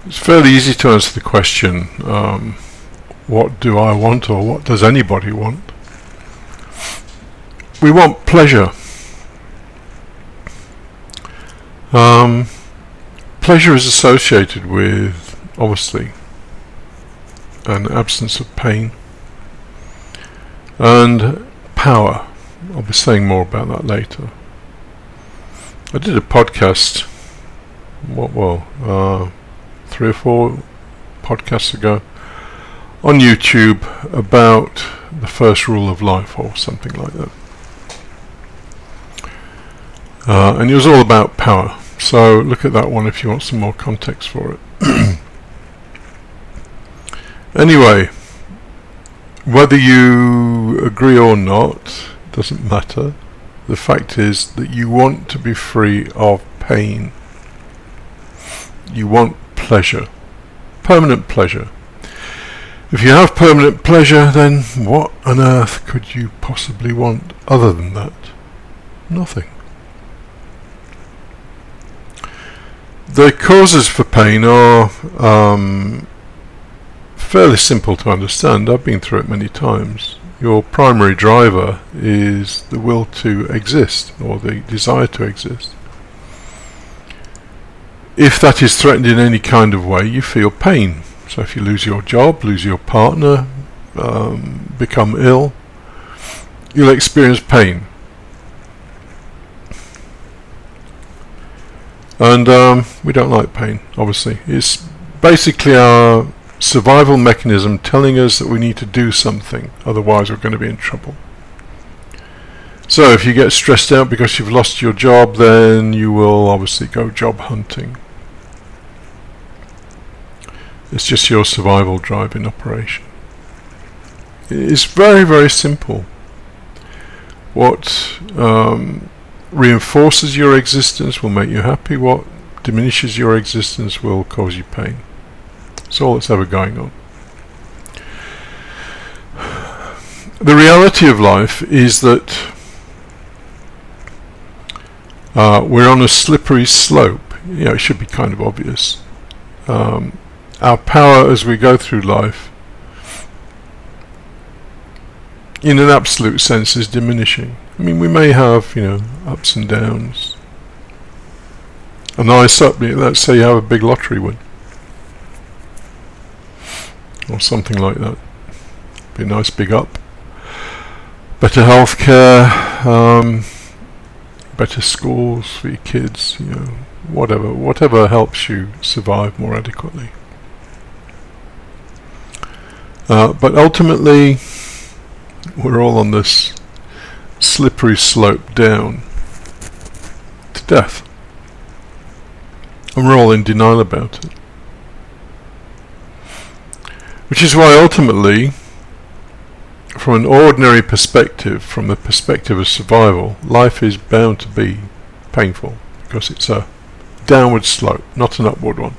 It's fairly easy to answer the question, what do I want, or what does anybody want? We want pleasure. Pleasure is associated with, obviously, an absence of pain and power. I'll be saying more about that later. I did a podcast, 3 or 4 podcasts ago on YouTube about the first rule of life or something like that. And it was all about power. So look at that one if you want some more context for it. Anyway, whether you agree or not doesn't matter. The fact is that you want to be free of pain. You want pleasure, permanent pleasure. If you have permanent pleasure, then what on earth could you possibly want other than that? Nothing. The causes for pain are fairly simple to understand. I've been through it many times. Your primary driver is the will to exist, or the desire to exist. If that is threatened in any kind of way, you feel pain. So if you lose your job, lose your partner, become ill, you'll experience pain. And we don't like pain, obviously. It's basically our survival mechanism telling us that we need to do something, otherwise we're going to be in trouble. So if you get stressed out because you've lost your job, then you will obviously go job hunting. It's just your survival drive in operation. It's very, very simple. What reinforces your existence will make you happy. What diminishes your existence will cause you pain. That's all that's ever going on. The reality of life is that we're on a slippery slope. It should be kind of obvious. Our power as we go through life, in an absolute sense, is diminishing. I mean, we may have, ups and downs. A nice up, let's say you have a big lottery win, or something like that. Be a nice big up. Better healthcare, better schools for your kids, whatever helps you survive more adequately. But ultimately, we're all on this slippery slope down to death. And we're all in denial about it. Which is why ultimately, from an ordinary perspective, from the perspective of survival, life is bound to be painful, because it's a downward slope, not an upward one.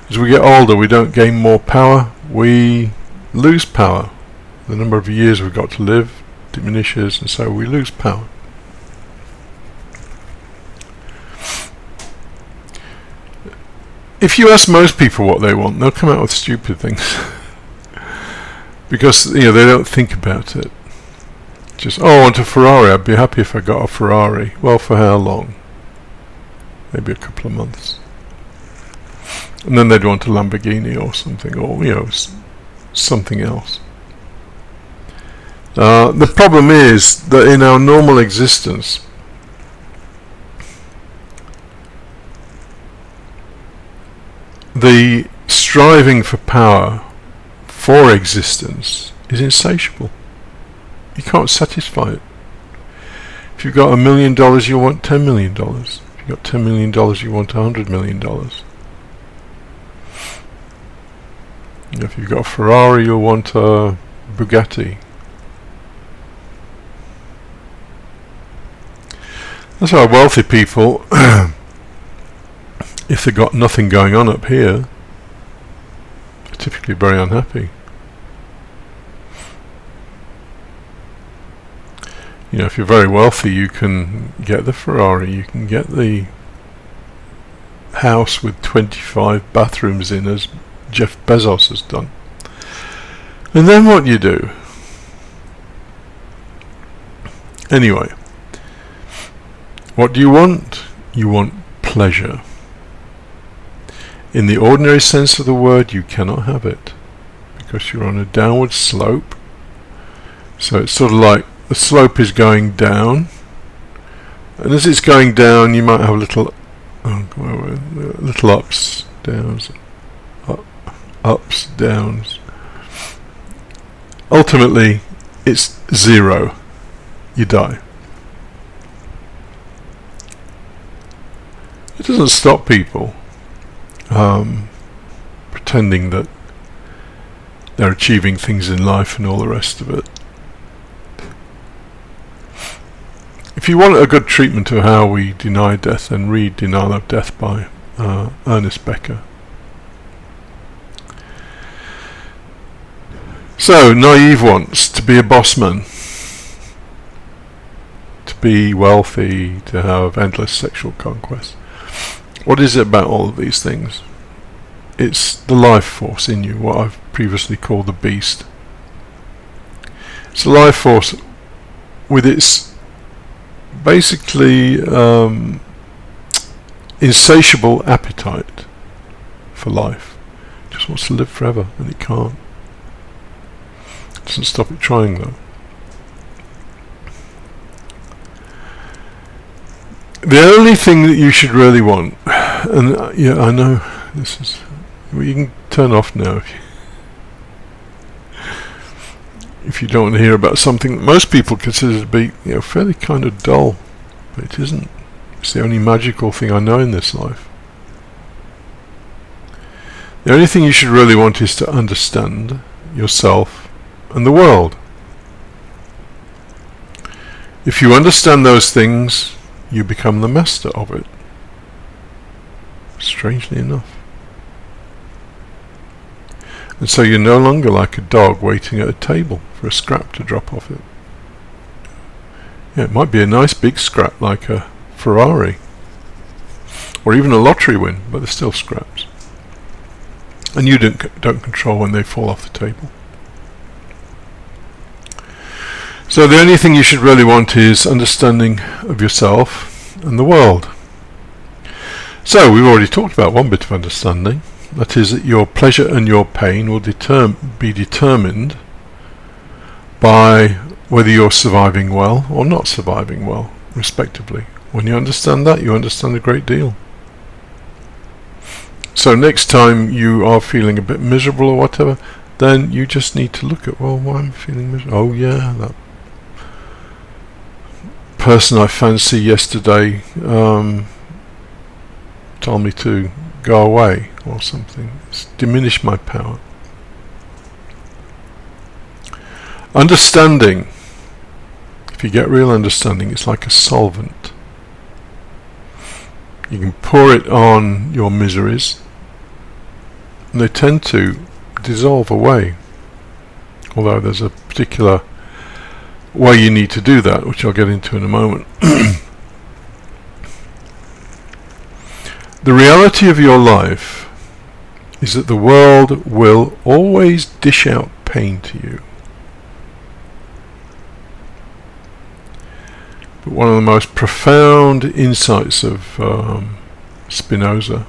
As we get older, we don't gain more power, we lose power. The number of years we've got to live diminishes, and so we lose power. If you ask most people what they want, they'll come out with stupid things. Because they don't think about it. Just, I want a Ferrari, I'd be happy if I got a Ferrari. Well, for how long? Maybe a couple of months. And then they'd want a Lamborghini or something, or something else. The problem is that in our normal existence, the striving for power, for existence, is insatiable. You can't satisfy it. If you've got $1 million, you want $10 million. If you've got $10 million, you want $100 million. If you've got a Ferrari, you'll want a Bugatti. That's why wealthy people, if they've got nothing going on up here, are typically very unhappy. If you're very wealthy, you can get the Ferrari, you can get the house with 25 bathrooms in, as Jeff Bezos has done. And then what you do? Anyway, what do you want? You want pleasure. In the ordinary sense of the word, you cannot have it, because you're on a downward slope. So it's sort of like the slope is going down, and as it's going down, you might have little ups, downs, ups, downs. Ultimately, it's zero. You die. It doesn't stop people pretending that they're achieving things in life and all the rest of it. If you want a good treatment of how we deny death, then read Denial of Death by Ernest Becker. So, Naive wants to be a boss man, to be wealthy, to have endless sexual conquest. What is it about all of these things? It's the life force in you, what I've previously called the beast. It's a life force with its basically insatiable appetite for life. It just wants to live forever, and it can't. It doesn't stop it trying, though. The only thing that you should really want, and yeah, I know this is, well, you can turn off now if you don't want to hear about something that most people consider to be, fairly kind of dull, but it isn't. It's the only magical thing I know in this life. The only thing you should really want is to understand yourself and the world. If you understand those things, you become the master of it. Strangely enough. And so you're no longer like a dog waiting at a table for a scrap to drop off it. Yeah, it might be a nice big scrap like a Ferrari, or even a lottery win, but they're still scraps. And you don't control when they fall off the table. So the only thing you should really want is understanding of yourself and the world. So we've already talked about one bit of understanding. That is that your pleasure and your pain will be determined by whether you're surviving well or not surviving well, respectively. When you understand that, you understand a great deal. So next time you are feeling a bit miserable or whatever, then you just need to look at, well, why am I feeling miserable? Oh yeah, that person I fancied yesterday told me to go away or something. It's diminished my power. Understanding, if you get real understanding, it's like a solvent. You can pour it on your miseries and they tend to dissolve away, although there's a particular way you need to do that, which I'll get into in a moment. The reality of your life is that the world will always dish out pain to you. But one of the most profound insights of Spinoza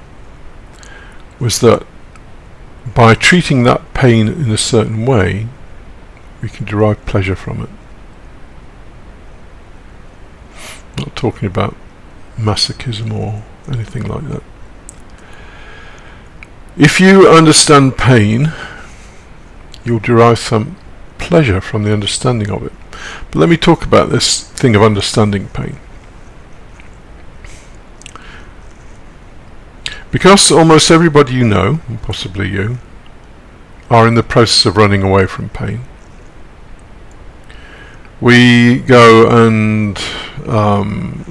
was that by treating that pain in a certain way, we can derive pleasure from it. I'm not talking about masochism or anything like that. If you understand pain, you'll derive some pleasure from the understanding of it. But let me talk about this thing of understanding pain. Because almost everybody you know, and possibly you, are in the process of running away from pain, we go and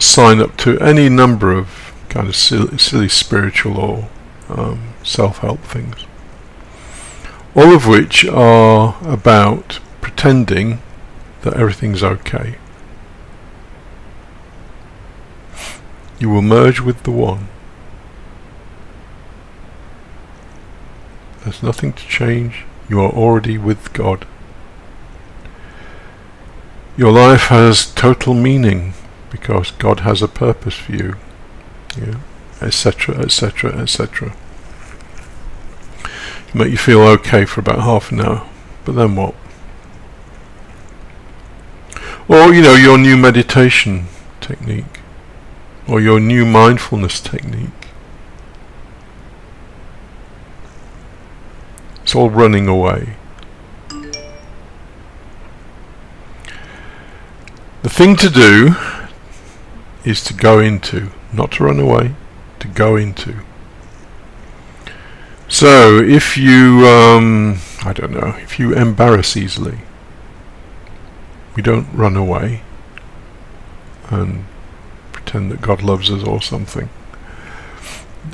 sign up to any number of kind of silly spiritual or self-help things, all of which are about pretending that everything's okay. You will merge with the one. There's nothing to change. You are already with God. Your life has total meaning because God has a purpose for you, etc., etc., etc. Make you feel okay for about half an hour, but then what? Or, your new meditation technique, or your new mindfulness technique. It's all running away. The thing to do is to go into, not to run away, to go into. So if you, if you embarrass easily, we don't run away and pretend that God loves us or something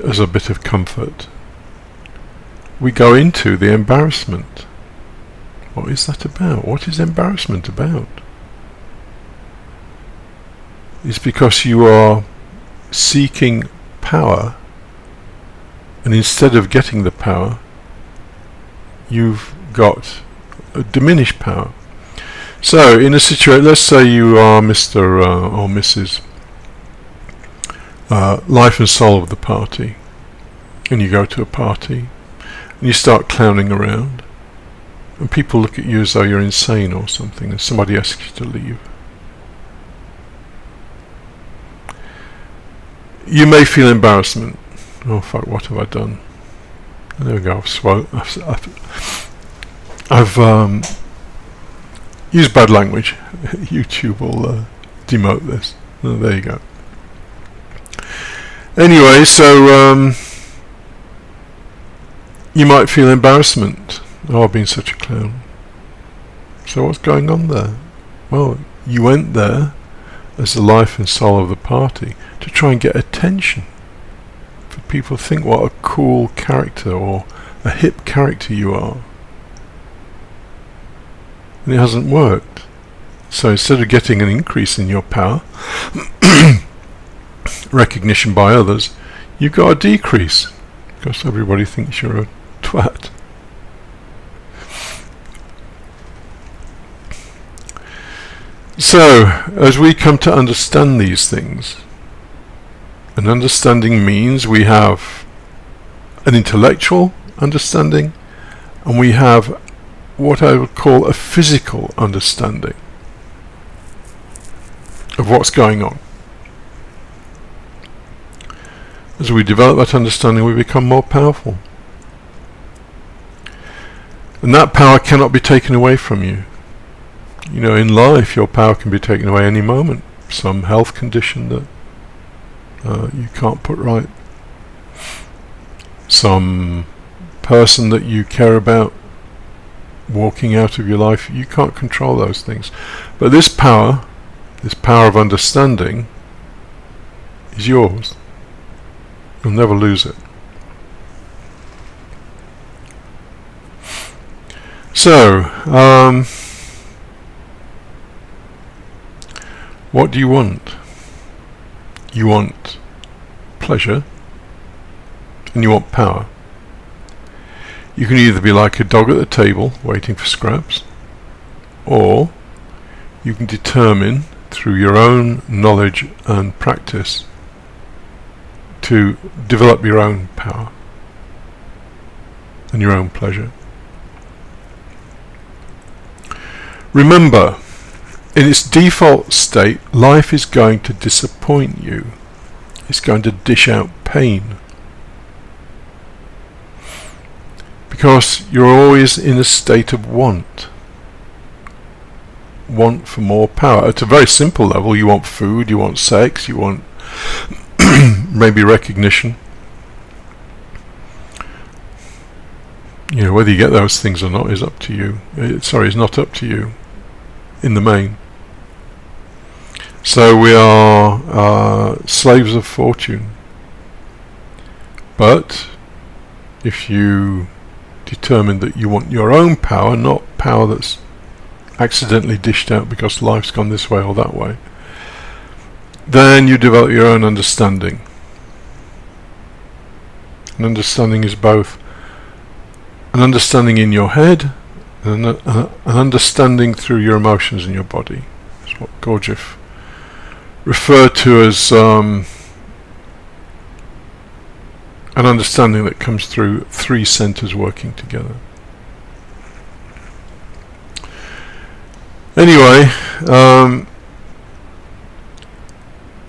as a bit of comfort. We go into the embarrassment. What is that about? What is embarrassment about? It's because you are seeking power, and instead of getting the power, you've got a diminished power. So, in a situation, let's say you are Mr. or Mrs. Life and soul of the party, and you go to a party, and you start clowning around, and people look at you as though you're insane or something, and somebody asks you to leave. You may feel embarrassment. Oh fuck, what have I done? And there we go, I've used bad language. YouTube will demote this. Oh, there you go. Anyway, so you might feel embarrassment. Oh, I've been such a clown. So what's going on there? Well, you went there as the life and soul of the party to try and get attention. For people to think what a cool character or a hip character you are. And it hasn't worked. So instead of getting an increase in your power, recognition by others, you've got a decrease because everybody thinks you're a twat. So, as we come to understand these things, and understanding means we have an intellectual understanding, and we have what I would call a physical understanding of what's going on. As we develop that understanding, we become more powerful. And that power cannot be taken away from you. In life, your power can be taken away any moment. Some health condition that you can't put right. Some person that you care about walking out of your life, you can't control those things. But this power of understanding, is yours. You'll never lose it. So, what do you want? You want pleasure, and you want power. You can either be like a dog at the table waiting for scraps, or you can determine through your own knowledge and practice to develop your own power and your own pleasure. Remember, in its default state, life is going to disappoint you. It's going to dish out pain. Because you're always in a state of want. Want for more power. At a very simple level, you want food, you want sex, you want maybe recognition. Whether you get those things or not is up to you. It's not up to you in the main. So we are slaves of fortune. But if you determine that you want your own power, not power that's accidentally dished out because life's gone this way or that way, then you develop your own understanding. And understanding is both an understanding in your head, and an understanding through your emotions in your body. That's what Gurdjieff referred to as an understanding that comes through three centers working together. Anyway,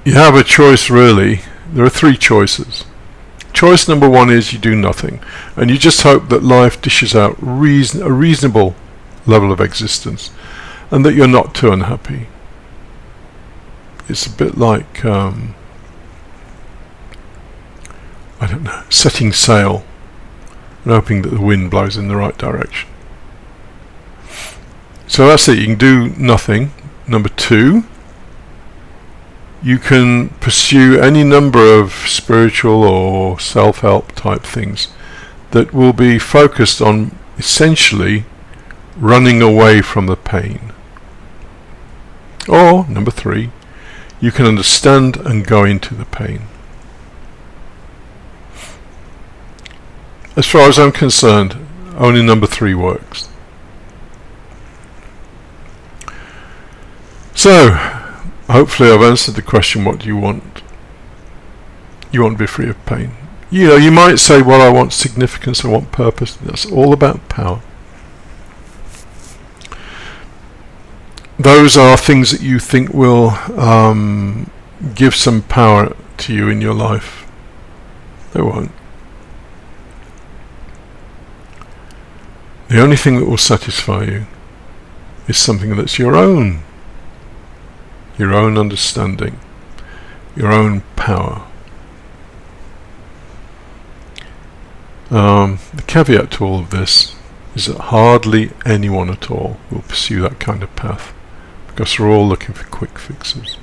you have a choice really. There are three choices. Choice number one is you do nothing, and you just hope that life dishes out a reasonable level of existence, and that you're not too unhappy. It's a bit like, I don't know, setting sail and hoping that the wind blows in the right direction. So that's it, you can do nothing. Number two, you can pursue any number of spiritual or self-help type things that will be focused on essentially running away from the pain. Or, number three, you can understand and go into the pain. As far as I'm concerned, only number three works. So, hopefully I've answered the question, what do you want? You want to be free of pain. You know, you might say, well, I want significance, I want purpose. That's all about power. Those are things that you think will give some power to you in your life. They won't. The only thing that will satisfy you is something that's your own understanding, your own power. The caveat to all of this is that hardly anyone at all will pursue that kind of path, because we're all looking for quick fixes.